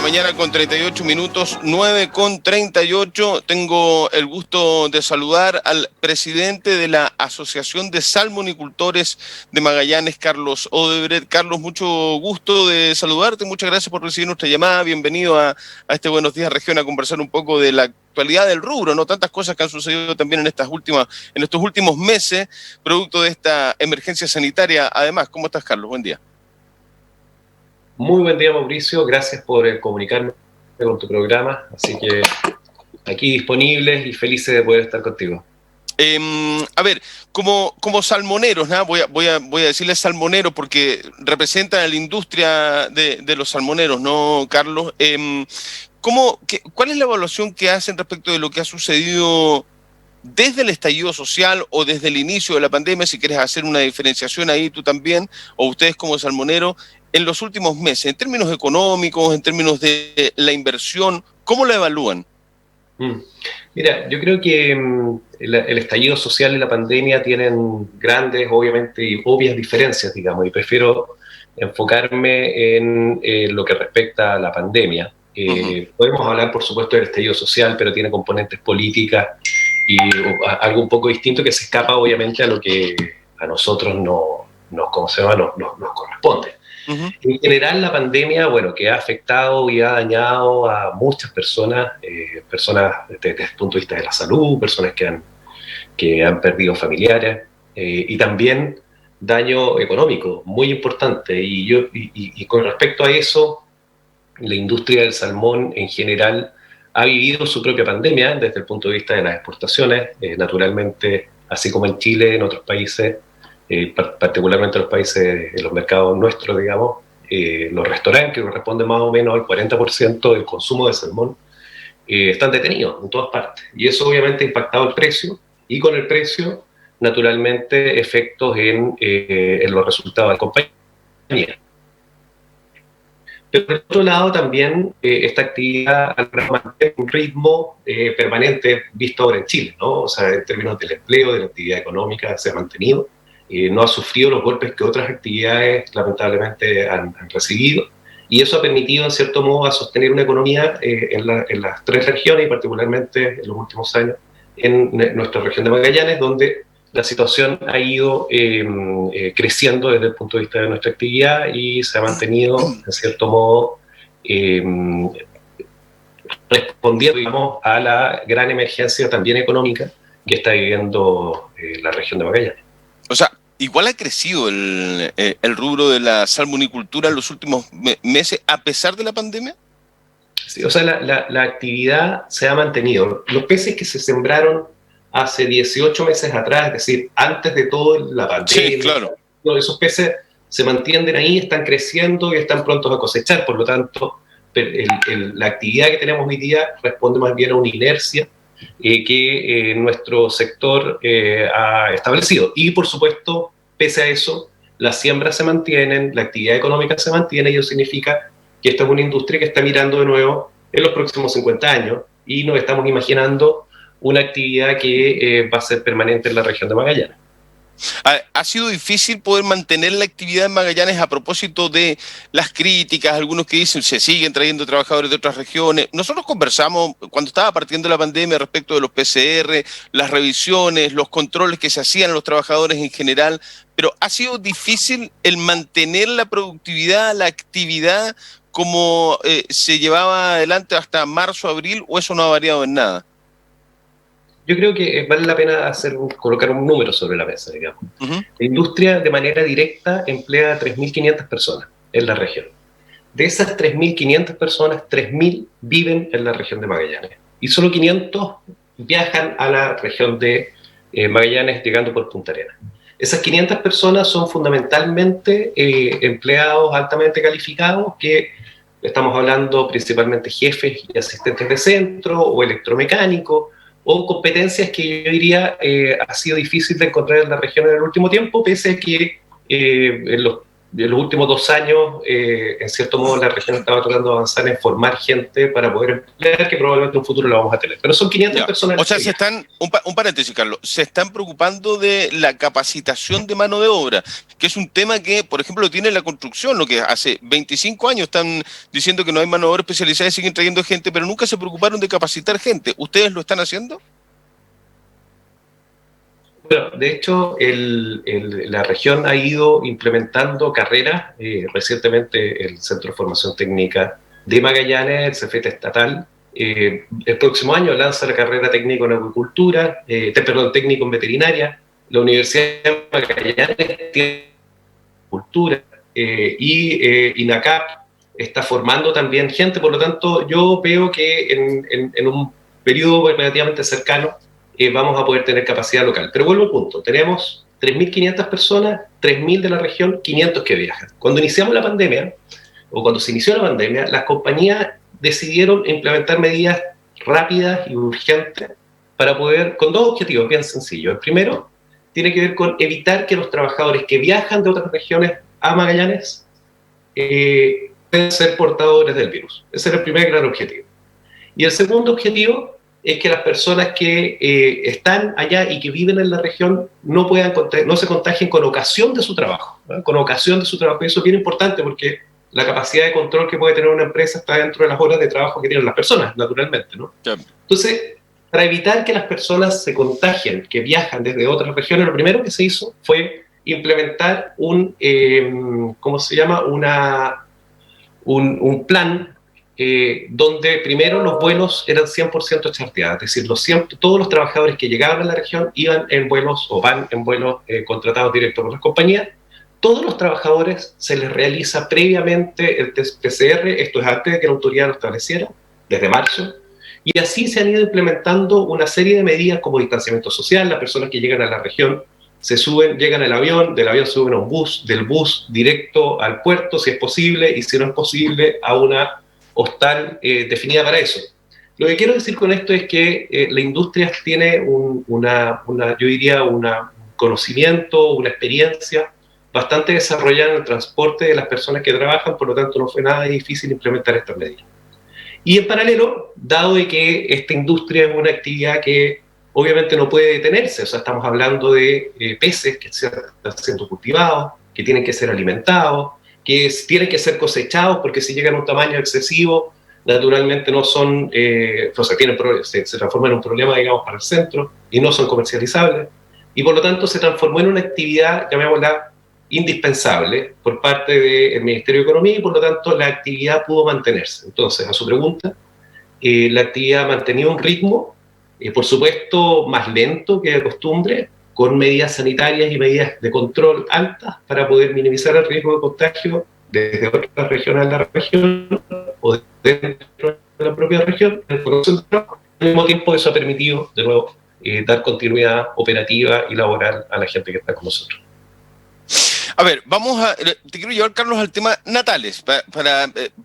mañana con 38 minutos, 9:38. Tengo el gusto de saludar al presidente de la Asociación de Salmonicultores de Magallanes, Carlos Odebrecht. Carlos, mucho gusto de saludarte. Muchas gracias por recibir nuestra llamada. Bienvenido a este Buenos Días Región a conversar un poco de la actualidad del rubro, ¿no? Tantas cosas que han sucedido también en estos últimos meses, producto de esta emergencia sanitaria. Además, ¿cómo estás, Carlos? Buen día. Muy buen día, Mauricio. Gracias por comunicarme con tu programa. Así que aquí disponibles y felices de poder estar contigo. A ver, como salmoneros, ¿no? Voy a decirles salmoneros porque representan a la industria de los salmoneros, ¿no, Carlos? ¿Cuál es la evaluación que hacen respecto de lo que ha sucedido desde el estallido social o desde el inicio de la pandemia, si quieres hacer una diferenciación ahí tú también, o ustedes como salmoneros, en los últimos meses, en términos económicos, en términos de la inversión, ¿cómo la evalúan? Mira, yo creo que el estallido social y la pandemia tienen grandes, obviamente, y obvias diferencias, digamos, y prefiero enfocarme en lo que respecta a la pandemia. Podemos hablar, por supuesto, del estallido social, pero tiene componentes políticas y algo un poco distinto que se escapa, obviamente, a lo que a nosotros nos corresponde. En general, la pandemia, bueno, que ha afectado y ha dañado a muchas personas, desde el punto de vista de la salud, personas que han perdido familiares, y también daño económico muy importante. Y con respecto a eso, la industria del salmón en general ha vivido su propia pandemia desde el punto de vista de las exportaciones, naturalmente, así como en Chile, en otros países, particularmente los países, en los mercados nuestros, digamos, los restaurantes, que corresponden más o menos al 40% del consumo de salmón, están detenidos en todas partes. Y eso obviamente ha impactado el precio, y con el precio, naturalmente, efectos en los resultados de la compañía. Pero por otro lado, también esta actividad mantiene un ritmo permanente visto ahora en Chile, ¿no? O sea, en términos del empleo, de la actividad económica, se ha mantenido. No ha sufrido los golpes que otras actividades lamentablemente han recibido, y eso ha permitido en cierto modo a sostener una economía en las tres regiones, y particularmente en los últimos años en nuestra región de Magallanes, donde la situación ha ido creciendo desde el punto de vista de nuestra actividad y se ha mantenido en cierto modo respondiendo, digamos, a la gran emergencia también económica que está viviendo la región de Magallanes. O sea, igual ha crecido el rubro de la salmonicultura en los últimos meses, a pesar de la pandemia. Sí, o sea, la actividad se ha mantenido. Los peces que se sembraron hace 18 meses atrás, es decir, antes de toda la pandemia, sí, claro, esos peces se mantienen ahí, están creciendo y están prontos a cosechar. Por lo tanto, la actividad que tenemos hoy día responde más bien a una inercia que nuestro sector ha establecido. Y por supuesto, pese a eso, las siembras se mantienen, la actividad económica se mantiene, y eso significa que esta es una industria que está mirando de nuevo en los próximos 50 años, y nos estamos imaginando una actividad que va a ser permanente en la región de Magallanes. ¿Ha sido difícil poder mantener la actividad en Magallanes a propósito de las críticas? Algunos que dicen se siguen trayendo trabajadores de otras regiones. Nosotros conversamos cuando estaba partiendo la pandemia respecto de los PCR, las revisiones, los controles que se hacían a los trabajadores en general, pero ¿ha sido difícil el mantener la productividad, la actividad como se llevaba adelante hasta marzo, abril, o eso no ha variado en nada? Yo creo que vale la pena colocar un número sobre la mesa, digamos. La industria de manera directa emplea a 3.500 personas en la región. De esas 3.500 personas, 3.000 viven en la región de Magallanes. Y solo 500 viajan a la región de Magallanes llegando por Punta Arenas. Esas 500 personas son fundamentalmente empleados altamente calificados, que estamos hablando principalmente jefes y asistentes de centro o electromecánicos, o competencias que yo diría ha sido difícil de encontrar en la región en el último tiempo, pese a que en los en los últimos 2 años, en cierto modo, la región estaba tratando de avanzar en formar gente para poder emplear, que probablemente en un futuro lo vamos a tener. Pero son 500 Ya. personas. O sea, un paréntesis, Carlos, se están preocupando de la capacitación de mano de obra, que es un tema que, por ejemplo, tiene la construcción, lo que hace 25 años están diciendo que no hay mano de obra especializada y siguen trayendo gente, pero nunca se preocuparon de capacitar gente. ¿Ustedes lo están haciendo? Bueno, de hecho, la región ha ido implementando carreras. Recientemente el Centro de Formación Técnica de Magallanes, el CEFET estatal, el próximo año lanza la carrera técnico en agricultura, perdón, técnico en veterinaria. La Universidad de Magallanes tiene cultura y INACAP está formando también gente. Por lo tanto, yo veo que en un periodo relativamente cercano vamos a poder tener capacidad local. Pero vuelvo al punto, tenemos 3.500 personas, 3.000 de la región, 500 que viajan. Cuando iniciamos la pandemia, o cuando se inició la pandemia, las compañías decidieron implementar medidas rápidas y urgentes para poder, con dos objetivos bien sencillos. El primero tiene que ver con evitar que los trabajadores que viajan de otras regiones a Magallanes puedan ser portadores del virus. Ese era el primer gran objetivo. Y el segundo objetivo es que las personas que están allá y que viven en la región no se contagien con ocasión de su trabajo, ¿no? Con ocasión de su trabajo. Y eso es bien importante porque la capacidad de control que puede tener una empresa está dentro de las horas de trabajo que tienen las personas, naturalmente, ¿no? Sí. Entonces, para evitar que las personas se contagien, que viajan desde otras regiones, lo primero que se hizo fue implementar ¿cómo se llama? Un plan donde primero los vuelos eran 100% charteados, es decir, todos los trabajadores que llegaban a la región iban en vuelos o van en vuelos contratados directos por las compañías. Todos los trabajadores se les realiza previamente el test PCR, esto es antes de que la autoridad lo estableciera, desde marzo, y así se han ido implementando una serie de medidas como distanciamiento social. Las personas que llegan a la región llegan al avión, del avión suben a un bus, del bus directo al puerto, si es posible, y si no es posible, a una hostal definida para eso. Lo que quiero decir con esto es que la industria tiene yo diría, un conocimiento, una experiencia bastante desarrollada en el transporte de las personas que trabajan, por lo tanto no fue nada difícil implementar estas medidas. Y en paralelo, dado de que esta industria es una actividad que obviamente no puede detenerse, o sea, estamos hablando de peces que están siendo cultivados, que tienen que ser alimentados, que tienen que ser cosechados, porque si llegan a un tamaño excesivo, naturalmente no son, se transforman en un problema, digamos, para el centro, y no son comercializables, y por lo tanto se transformó en una actividad, llamémosla, indispensable por parte del Ministerio de Economía, y por lo tanto la actividad pudo mantenerse. Entonces, a su pregunta, la actividad ha mantenido un ritmo, por supuesto, más lento que de costumbre, con medidas sanitarias y medidas de control altas para poder minimizar el riesgo de contagio desde otras regiones de la región o dentro de la propia región. Al mismo tiempo, eso ha permitido, de nuevo, dar continuidad operativa y laboral a la gente que está con nosotros. A ver, te quiero llevar, Carlos, al tema Natales,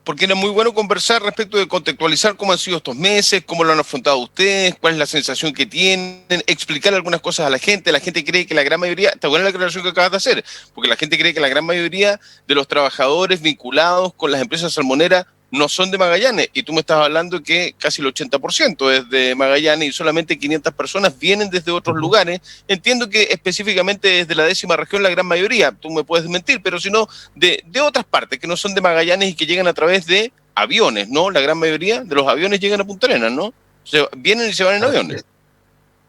porque era muy bueno conversar respecto de contextualizar cómo han sido estos meses, cómo lo han afrontado ustedes, cuál es la sensación que tienen, explicar algunas cosas a la gente. La gente cree que la gran mayoría, está buena la aclaración que acabas de hacer, porque la gente cree que la gran mayoría de los trabajadores vinculados con las empresas salmoneras no son de Magallanes, y tú me estás hablando que casi el 80% es de Magallanes y solamente 500 personas vienen desde otros lugares. Entiendo que específicamente desde la 10ª región la gran mayoría, tú me puedes mentir, pero si no, de otras partes que no son de Magallanes y que llegan a través de aviones, ¿no? La gran mayoría de los aviones llegan a Punta Arenas, ¿no? O sea, vienen y se van en aviones.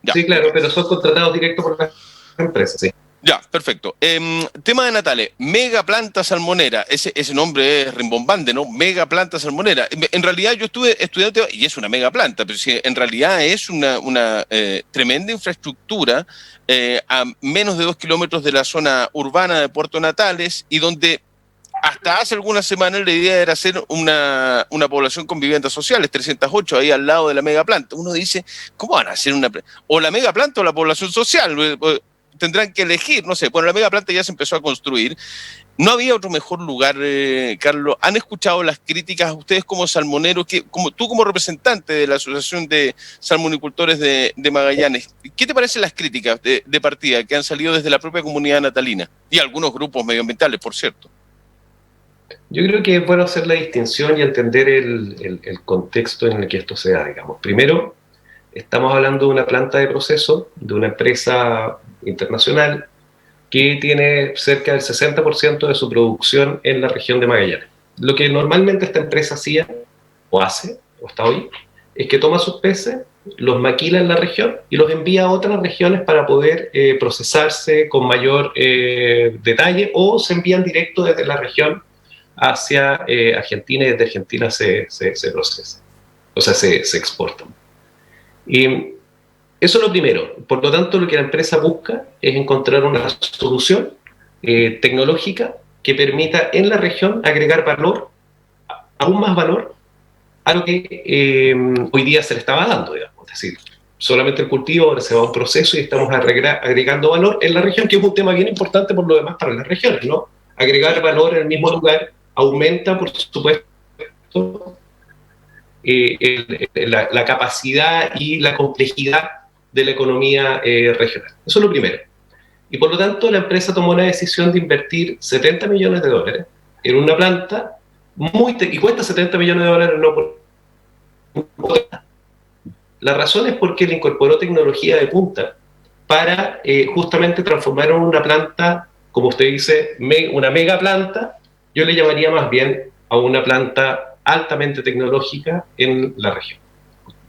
Ya. Sí, claro, pero son contratados directos por las empresas, sí. Ya, perfecto. Tema de Natales, mega planta salmonera, ese nombre es rimbombante, ¿no? Mega planta salmonera. En realidad yo estuve estudiando, y es una mega planta, pero sí, en realidad es una tremenda infraestructura a menos de 2 kilómetros de la zona urbana de Puerto Natales, y donde hasta hace algunas semanas la idea era hacer una población con viviendas sociales, 308, ahí al lado de la mega planta. Uno dice, ¿cómo van a hacer o la mega planta o la población social? Tendrán que elegir, no sé. Bueno, la mega planta ya se empezó a construir. ¿No había otro mejor lugar, Carlos? ¿Han escuchado las críticas ustedes como salmoneros, tú como representante de la Asociación de Salmonicultores de Magallanes? ¿Qué te parecen las críticas de partida que han salido desde la propia comunidad natalina? Y algunos grupos medioambientales, por cierto. Yo creo que es bueno hacer la distinción y entender el contexto en el que esto se da, digamos. Primero, estamos hablando de una planta de proceso, de una empresa internacional que tiene cerca del 60% de su producción en la región de Magallanes. Lo que normalmente esta empresa hacía, o hace, o hasta hoy, es que toma sus peces, los maquila en la región y los envía a otras regiones para poder procesarse con mayor detalle, o se envían directo desde la región hacia Argentina, y desde Argentina se procesa, o sea, se exportan. Y eso es lo primero. Por lo tanto, lo que la empresa busca es encontrar una solución tecnológica que permita en la región agregar valor, aún más valor, a lo que hoy día se le estaba dando, digamos. Es decir, solamente el cultivo, ahora se va a un proceso y estamos agregando valor en la región, que es un tema bien importante por lo demás para las regiones, ¿no? Agregar valor en el mismo lugar aumenta, por supuesto, la capacidad y la complejidad de la economía regional. Eso es lo primero. Y por lo tanto, la empresa tomó la decisión de invertir $70 millones en una planta y cuesta $70 millones, no por... La razón es porque le incorporó tecnología de punta para justamente transformar en una planta, como usted dice, una mega planta. Yo le llamaría más bien a una planta altamente tecnológica en la región.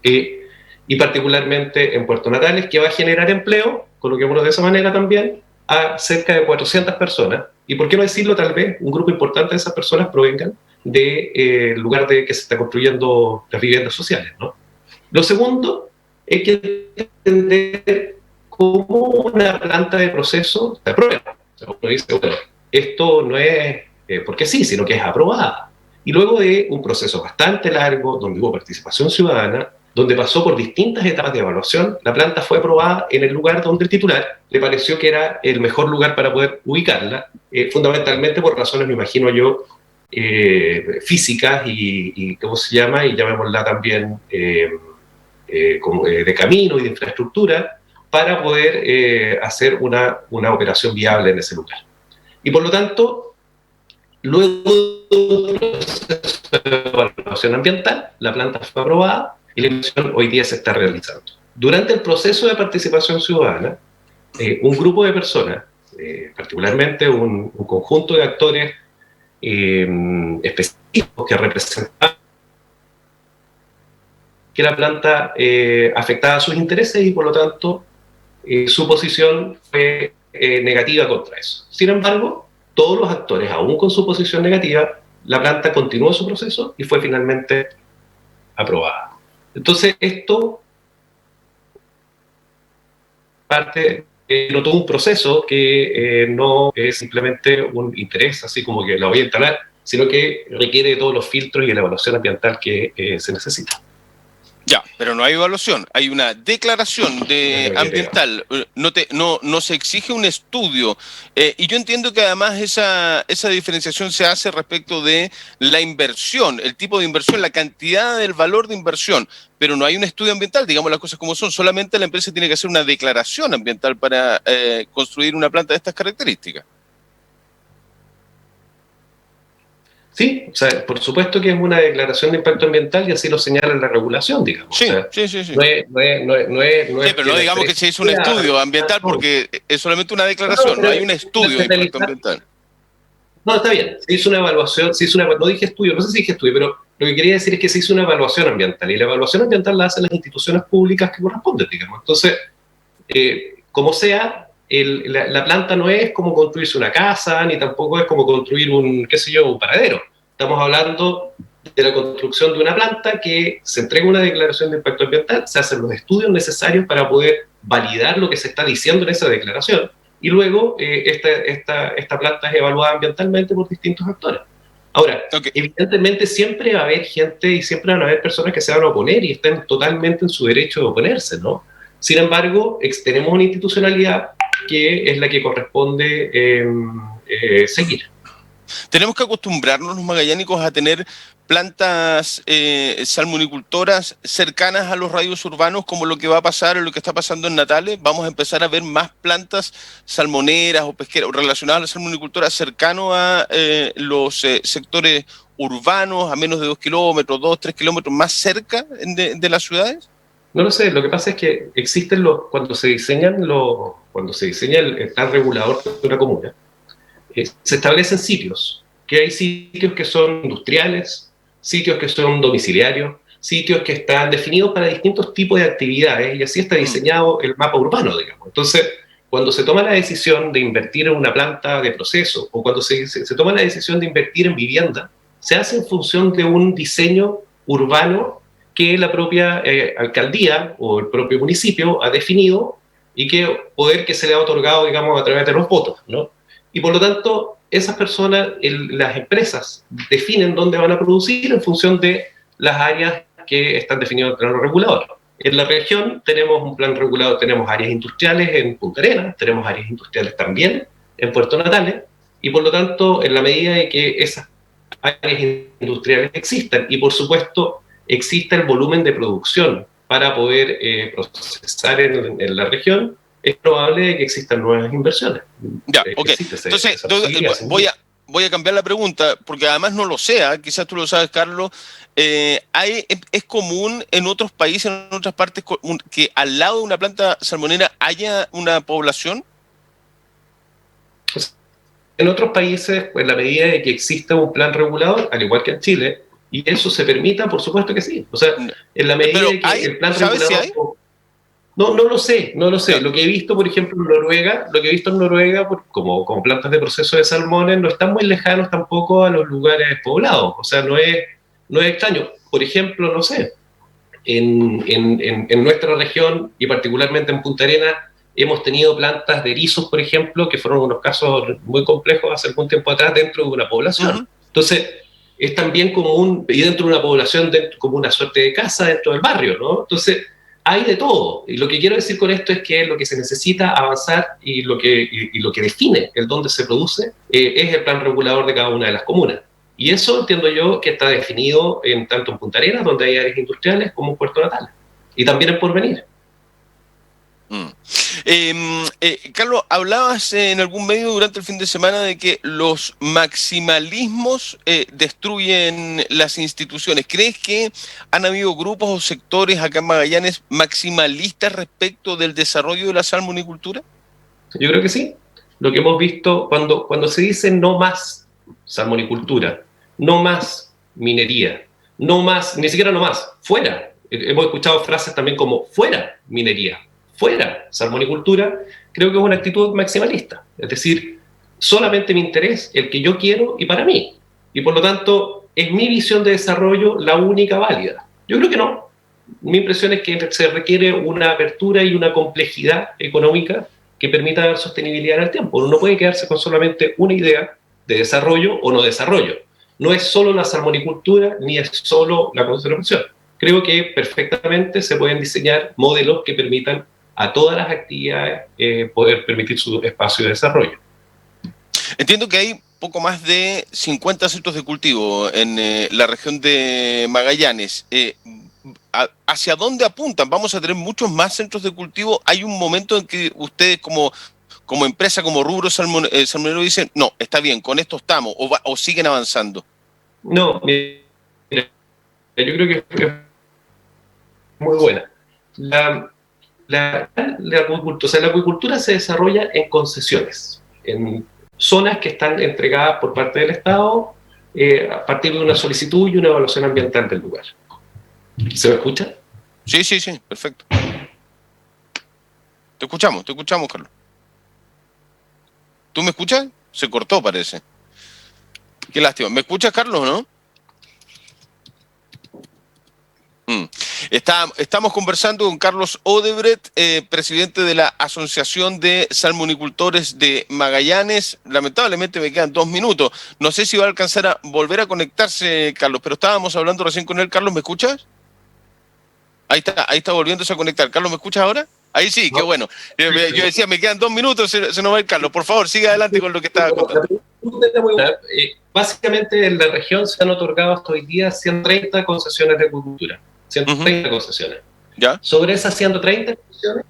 Y particularmente en Puerto Natales, que va a generar empleo, coloquémoslo de esa manera también, a cerca de 400 personas. Y por qué no decirlo, tal vez un grupo importante de esas personas provengan del lugar de que se está construyendo las viviendas sociales, ¿no? Lo segundo es que entender cómo una planta de proceso se aprueba. Uno dice, bueno, esto no es porque sí, sino que es aprobada. Y luego de un proceso bastante largo, donde hubo participación ciudadana, donde pasó por distintas etapas de evaluación, la planta fue aprobada en el lugar donde el titular le pareció que era el mejor lugar para poder ubicarla, fundamentalmente por razones, me imagino yo, físicas y ¿cómo se llama? Y llamémosla también de camino y de infraestructura, para poder hacer una operación viable en ese lugar. Y por lo tanto, luego de un proceso de evaluación ambiental, la planta fue aprobada y la inversión hoy día se está realizando. Durante el proceso de participación ciudadana, un grupo de personas, particularmente un conjunto de actores específicos que representaban que la planta afectaba sus intereses y por lo tanto su posición fue negativa contra eso. Sin embargo, todos los actores, aún con su posición negativa, la planta continuó su proceso y fue finalmente aprobada. Entonces, esto parte de todo un proceso que no es simplemente un interés, así como que la voy a instalar, sino que requiere de todos los filtros y la evaluación ambiental que se necesita. Ya, pero no hay evaluación, hay una declaración ambiental, no se exige un estudio. Y yo entiendo que además esa diferenciación se hace respecto de la inversión, el tipo de inversión, la cantidad del valor de inversión, pero no hay un estudio ambiental, digamos las cosas como son, solamente la empresa tiene que hacer una declaración ambiental para construir una planta de estas características. Sí, o sea, por supuesto que es una declaración de impacto ambiental y así lo señala la regulación, digamos. Sí, o sea, sí. No es Sí, pero no digamos que se hizo un estudio ambiental porque es solamente una declaración, no hay un estudio de impacto ambiental. No, está bien, se hizo una evaluación, no dije estudio, no sé si dije estudio, pero lo que quería decir es que se hizo una evaluación ambiental y la evaluación ambiental la hacen las instituciones públicas que corresponden, digamos. Entonces, como sea, la planta no es como construirse una casa, ni tampoco es como construir un paradero. Estamos hablando de la construcción de una planta que se entrega una declaración de impacto ambiental, se hacen los estudios necesarios para poder validar lo que se está diciendo en esa declaración, y luego esta planta es evaluada ambientalmente por distintos actores. Ahora, evidentemente siempre va a haber gente y siempre van a haber personas que se van a oponer y están totalmente en su derecho de oponerse, ¿no? Sin embargo, tenemos una institucionalidad que es la que corresponde seguir. Tenemos que acostumbrarnos los magallánicos a tener plantas salmonicultoras cercanas a los radios urbanos, como lo que va a pasar o lo que está pasando en Natales. Vamos a empezar a ver más plantas salmoneras o pesqueras relacionadas a la salmonicultura cercano a los sectores urbanos, a menos de 2 kilómetros, 2, 3 kilómetros más cerca de las ciudades. No lo sé, lo que pasa es que existen cuando se diseña el plan regulador de una comuna, se establecen sitios, que hay sitios que son industriales, sitios que son domiciliarios, sitios que están definidos para distintos tipos de actividades, y así está diseñado el mapa urbano, digamos. Entonces, cuando se toma la decisión de invertir en una planta de proceso, o cuando se toma la decisión de invertir en vivienda, se hace en función de un diseño urbano que la propia alcaldía o el propio municipio ha definido y poder que se le ha otorgado, digamos, a través de los votos, ¿no? Y por lo tanto, esas personas, las empresas, definen dónde van a producir en función de las áreas que están definidas en el plano regulador. En la región tenemos un plan regulador, tenemos áreas industriales en Punta Arenas, tenemos áreas industriales también en Puerto Natales, y por lo tanto, en la medida de que esas áreas industriales existan, y por supuesto, exista el volumen de producción para poder procesar en la región, es probable que existan nuevas inversiones. Ya, ok. Entonces, voy a cambiar la pregunta, porque además no lo sé, quizás tú lo sabes, Carlos. ¿Es común en otros países, en otras partes, que al lado de una planta salmonera haya una población? En otros países, pues, en la medida de que exista un plan regulador, al igual que en Chile, y eso se permita, por supuesto que sí. O sea, en la medida de que el plan regulador... ¿Sabes si hay? No lo sé. Ya. Lo que he visto, por ejemplo, en Noruega, como plantas de proceso de salmones, no están muy lejanos tampoco a los lugares poblados. O sea, no es extraño. Por ejemplo, no sé, en nuestra región, y particularmente en Punta Arenas, hemos tenido plantas de erizos, por ejemplo, que fueron unos casos muy complejos hace algún tiempo atrás dentro de una población. Uh-huh. Entonces, es también común, y dentro de una población, como una suerte de casa dentro del barrio, ¿no? Entonces, hay de todo. Y lo que quiero decir con esto es que lo que se necesita avanzar y lo que define el dónde se produce es el plan regulador de cada una de las comunas. Y eso entiendo yo que está definido tanto en Punta Arenas, donde hay áreas industriales, como en Puerto Natales. Y también en Porvenir. Carlos, hablabas en algún medio durante el fin de semana de que los maximalismos destruyen las instituciones. ¿Crees que han habido grupos o sectores acá en Magallanes maximalistas respecto del desarrollo de la salmonicultura? Yo creo que sí. Lo que hemos visto cuando se dice no más salmonicultura, no más minería, no más, ni siquiera no más, fuera. Hemos escuchado frases también como fuera minería, fuera salmonicultura, creo que es una actitud maximalista. Es decir, solamente mi interés, el que yo quiero y para mí. Y por lo tanto, ¿es mi visión de desarrollo la única válida? Yo creo que no. Mi impresión es que se requiere una apertura y una complejidad económica que permita dar sostenibilidad en el tiempo. Uno no puede quedarse con solamente una idea de desarrollo o no desarrollo. No es solo la salmonicultura ni es solo la conservación. Creo que perfectamente se pueden diseñar modelos que permitan a todas las actividades poder permitir su espacio de desarrollo. Entiendo que hay poco más de 50 centros de cultivo en la región de Magallanes. ¿Hacia dónde apuntan? ¿Vamos a tener muchos más centros de cultivo? ¿Hay un momento en que ustedes como empresa, como rubro salmonero dicen, no, está bien, con esto estamos, o siguen avanzando? No, mira, yo creo que es muy buena. La acuicultura se desarrolla en concesiones, en zonas que están entregadas por parte del Estado a partir de una solicitud y una evaluación ambiental del lugar. ¿Se me escucha? Sí, perfecto. Te escuchamos, Carlos. ¿Tú me escuchas? Se cortó, parece. Qué lástima. ¿Me escuchas, Carlos, no? Estamos conversando con Carlos Odebrecht, presidente de la Asociación de Salmonicultores de Magallanes. Lamentablemente me quedan 2 minutos. No sé si va a alcanzar a volver a conectarse, Carlos, pero estábamos hablando recién con él. Carlos, ¿me escuchas? Ahí está volviéndose a conectar. Carlos, ¿me escuchas ahora? Ahí sí, qué bueno. Yo decía, me quedan 2 minutos, se nos va a ir Carlos. Por favor, sigue adelante con lo que estaba contando. muy buena. Básicamente en la región se han otorgado hasta hoy día 130 concesiones de agricultura. 130 concesiones. ¿Ya? Sobre esas 130 concesiones,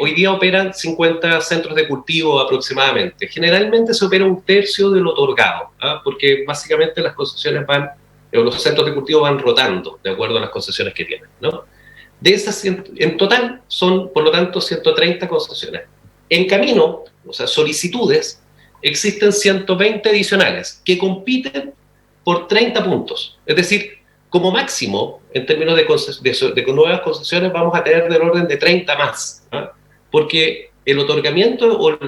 hoy día operan 50 centros de cultivo aproximadamente. Generalmente se opera un tercio de lo otorgado, porque básicamente las concesiones van, los centros de cultivo van rotando de acuerdo a las concesiones que tienen, ¿no? De esas, en total son, por lo tanto, 130 concesiones. En camino, o sea, solicitudes, existen 120 adicionales que compiten por 30 puntos. Es decir, como máximo, en términos de nuevas concesiones, vamos a tener del orden de 30 más, ¿eh? Porque el otorgamiento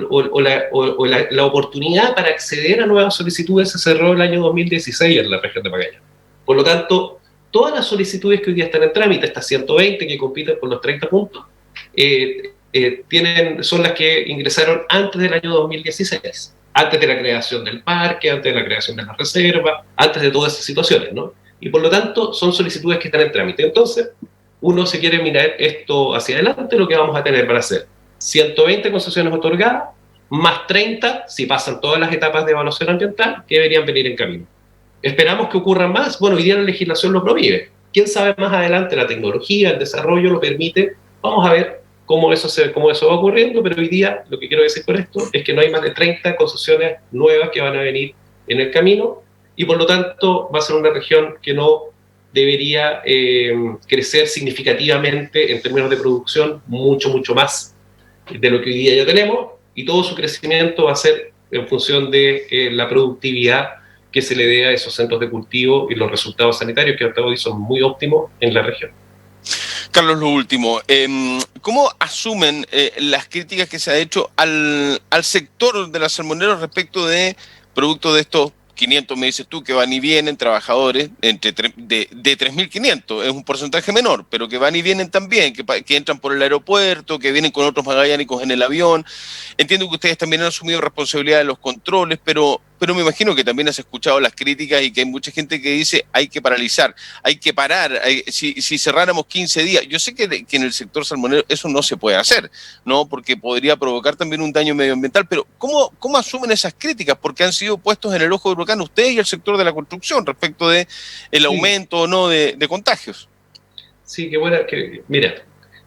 la oportunidad para acceder a nuevas solicitudes se cerró el año 2016 en la región de Magallanes. Por lo tanto, todas las solicitudes que hoy día están en trámite, estas 120 que compiten por los 30 puntos, son las que ingresaron antes del año 2016, antes de la creación del parque, antes de la creación de la reserva, antes de todas esas situaciones, ¿no? Y por lo tanto son solicitudes que están en trámite. Entonces, uno se quiere mirar esto hacia adelante, lo que vamos a tener para hacer 120 concesiones otorgadas, más 30 si pasan todas las etapas de evaluación ambiental que deberían venir en camino. ¿Esperamos que ocurran más? Bueno, hoy día la legislación lo prohíbe. ¿Quién sabe más adelante? La tecnología, el desarrollo lo permite. Vamos a ver cómo eso va ocurriendo, pero hoy día lo que quiero decir con esto es que no hay más de 30 concesiones nuevas que van a venir en el camino y por lo tanto va a ser una región que no debería crecer significativamente en términos de producción mucho más de lo que hoy día ya tenemos y todo su crecimiento va a ser en función de la productividad que se le dé a esos centros de cultivo y los resultados sanitarios que hasta hoy son muy óptimos en la región. Carlos, lo último, ¿cómo asumen las críticas que se ha hecho al sector de las salmoneros respecto de productos de estos 500, me dices tú, que van y vienen trabajadores de 3.500, es un porcentaje menor, pero que van y vienen también, que entran por el aeropuerto, que vienen con otros magallánicos en el avión? Entiendo que ustedes también han asumido responsabilidad de los controles, pero me imagino que también has escuchado las críticas y que hay mucha gente que dice hay que paralizar, hay que parar, si cerráramos 15 días. Yo sé que en el sector salmonero eso no se puede hacer, ¿no? Porque podría provocar también un daño medioambiental, pero ¿cómo asumen esas críticas? Porque han sido puestos en el ojo del huracán ustedes y el sector de la construcción respecto de el aumento o no de contagios. Sí, qué buena, mira,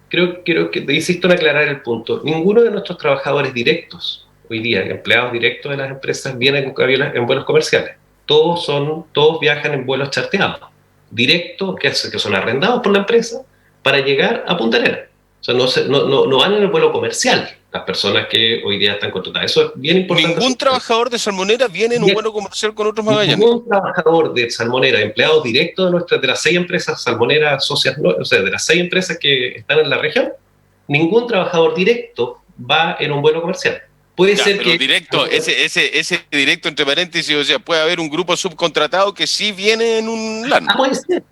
creo que insisto en aclarar el punto. Ninguno de nuestros trabajadores directos hoy día, empleados directos de las empresas, vienen en vuelos comerciales. Todos viajan en vuelos charteados, directos, que son arrendados por la empresa, para llegar a Punta Arenas. O sea, no van en el vuelo comercial las personas que hoy día están contratadas. Eso es bien importante. ¿Ningún trabajador de salmonera viene en un vuelo comercial con otros magallánicos? Ningún trabajador de salmonera, empleado directo de las 6 empresas salmoneras socias, o sea, de las 6 empresas que están en la región, ningún trabajador directo va en un vuelo comercial. Puede ser pero que directo, ese directo entre paréntesis, o sea, puede haber un grupo subcontratado que sí viene en un LAN.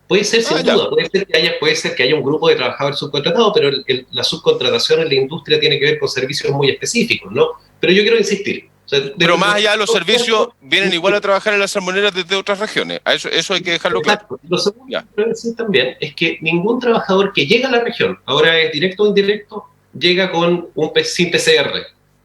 Puede ser sin duda, puede ser que haya un grupo de trabajadores subcontratados, pero la subcontratación en la industria tiene que ver con servicios muy específicos, ¿no? Pero yo quiero insistir. O sea, pero más allá de los servicios, vienen igual a trabajar en las salmoneras desde otras regiones. Eso hay que dejarlo claro. Exacto. Lo segundo que quiero decir también es que ningún trabajador que llega a la región, ahora es directo o indirecto, llega con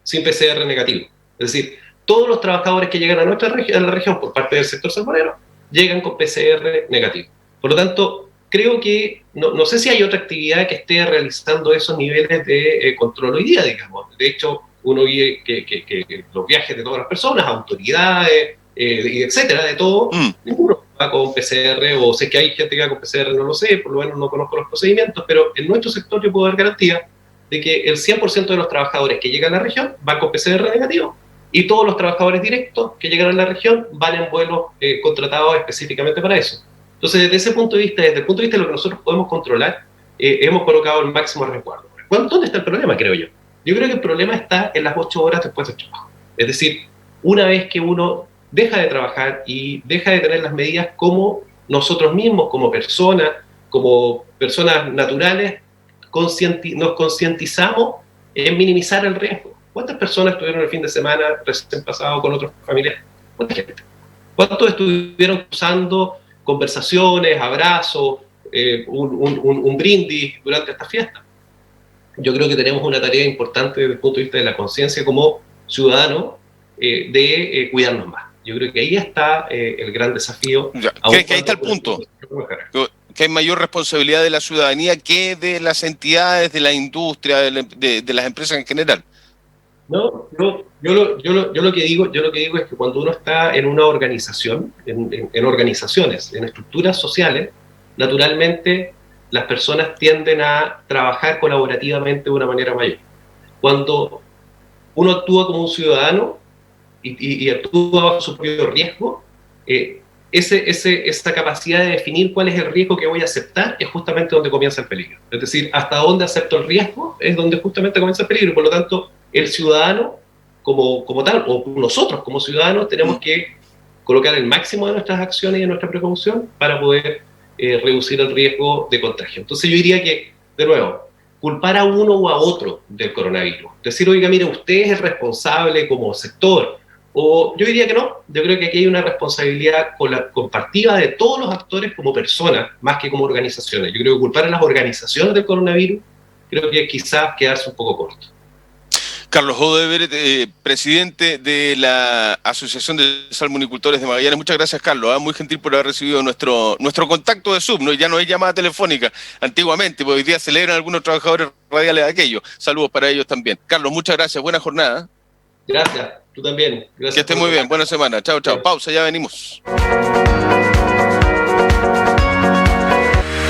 sin PCR negativo. Es decir, todos los trabajadores que llegan a la región por parte del sector salmonero llegan con PCR negativo. Por lo tanto, creo que no sé si hay otra actividad que esté realizando esos niveles de control hoy día, digamos. De hecho, uno ve que los viajes de todas las personas, autoridades, etcétera, de todo, ninguno va con PCR, o sé que hay gente que va con PCR, no lo sé, por lo menos no conozco los procedimientos, pero en nuestro sector yo puedo dar garantía de que el 100% de los trabajadores que llegan a la región van con PCR negativo y todos los trabajadores directos que llegan a la región van en vuelos contratados específicamente para eso. Entonces, desde ese punto de vista, desde el punto de vista de lo que nosotros podemos controlar, hemos colocado el máximo resguardo. ¿Dónde está el problema, creo yo? Yo creo que el problema está en las 8 horas después del trabajo. Es decir, una vez que uno deja de trabajar y deja de tener las medidas como nosotros mismos, como personas naturales, nos concientizamos en minimizar el riesgo. ¿Cuántas personas estuvieron el fin de semana recién pasado con otros familiares? ¿Cuánta gente? ¿Cuántos estuvieron usando conversaciones, abrazos, un brindis durante esta fiesta? Yo creo que tenemos una tarea importante desde el punto de vista de la conciencia como ciudadanos de cuidarnos más. Yo creo que ahí está el gran desafío. Que ahí está el punto. Que hay mayor responsabilidad de la ciudadanía que de las entidades, de la industria, de las empresas en general. No, yo lo que digo es que cuando uno está en una organización, en organizaciones, en estructuras sociales, naturalmente las personas tienden a trabajar colaborativamente de una manera mayor. Cuando uno actúa como un ciudadano y actúa bajo su propio riesgo, esa capacidad de definir cuál es el riesgo que voy a aceptar es justamente donde comienza el peligro. Es decir, hasta dónde acepto el riesgo es donde justamente comienza el peligro. Y por lo tanto, el ciudadano como tal, o nosotros como ciudadanos, tenemos que colocar el máximo de nuestras acciones y de nuestra precaución para poder reducir el riesgo de contagio. Entonces yo diría que, de nuevo, culpar a uno o a otro del coronavirus. Decir, oiga, mire, usted es el responsable como sector. O yo diría que no, yo creo que aquí hay una responsabilidad compartida de todos los actores como personas, más que como organizaciones. Yo creo que culpar a las organizaciones del coronavirus, creo que quizás quedarse un poco corto. Carlos Odebert, presidente de la Asociación de Salmonicultores de Magallanes. Muchas gracias, Carlos. Muy gentil por haber recibido nuestro contacto de Zoom, ¿no? Ya no es llamada telefónica antiguamente, porque hoy día celebran algunos trabajadores radiales de aquello. Saludos para ellos también. Carlos, muchas gracias. Buena jornada. Gracias. Tú también. Gracias. Que esté muy bien. Buena semana. Chao, chao. Pausa, ya venimos.